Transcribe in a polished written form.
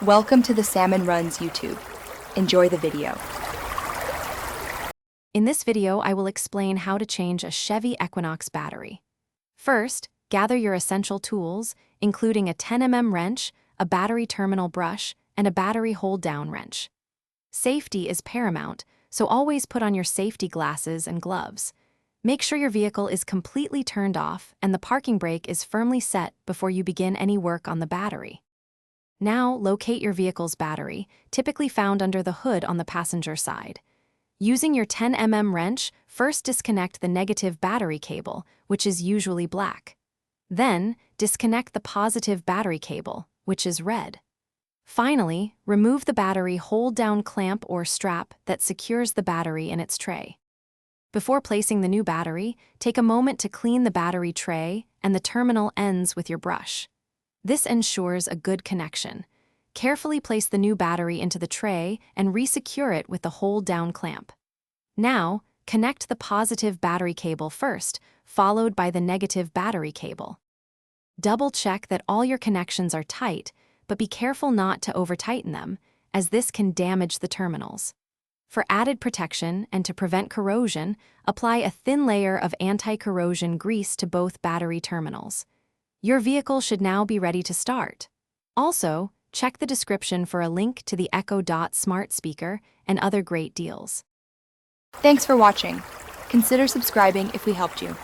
Welcome to the Salmon Runs YouTube. Enjoy the video. In this video, I will explain how to change a Chevy Equinox battery. First, gather your essential tools, including a 10mm wrench, a battery terminal brush, and a battery hold-down wrench. Safety is paramount, so always put on your safety glasses and gloves. Make sure your vehicle is completely turned off and the parking brake is firmly set before you begin any work on the battery. Now, locate your vehicle's battery, typically found under the hood on the passenger side. Using your 10mm wrench, first disconnect the negative battery cable, which is usually black. Then, disconnect the positive battery cable, which is red. Finally, remove the battery hold-down clamp or strap that secures the battery in its tray. Before placing the new battery, take a moment to clean the battery tray and the terminal ends with your brush. This ensures a good connection. Carefully place the new battery into the tray and re-secure it with the hold-down clamp. Now, connect the positive battery cable first, followed by the negative battery cable. Double-check that all your connections are tight, but be careful not to over-tighten them, as this can damage the terminals. For added protection and to prevent corrosion, apply a thin layer of anti-corrosion grease to both battery terminals. Your vehicle should now be ready to start. Also, check the description for a link to the Echo Dot smart speaker and other great deals. Thanks for watching. Consider subscribing if we helped you.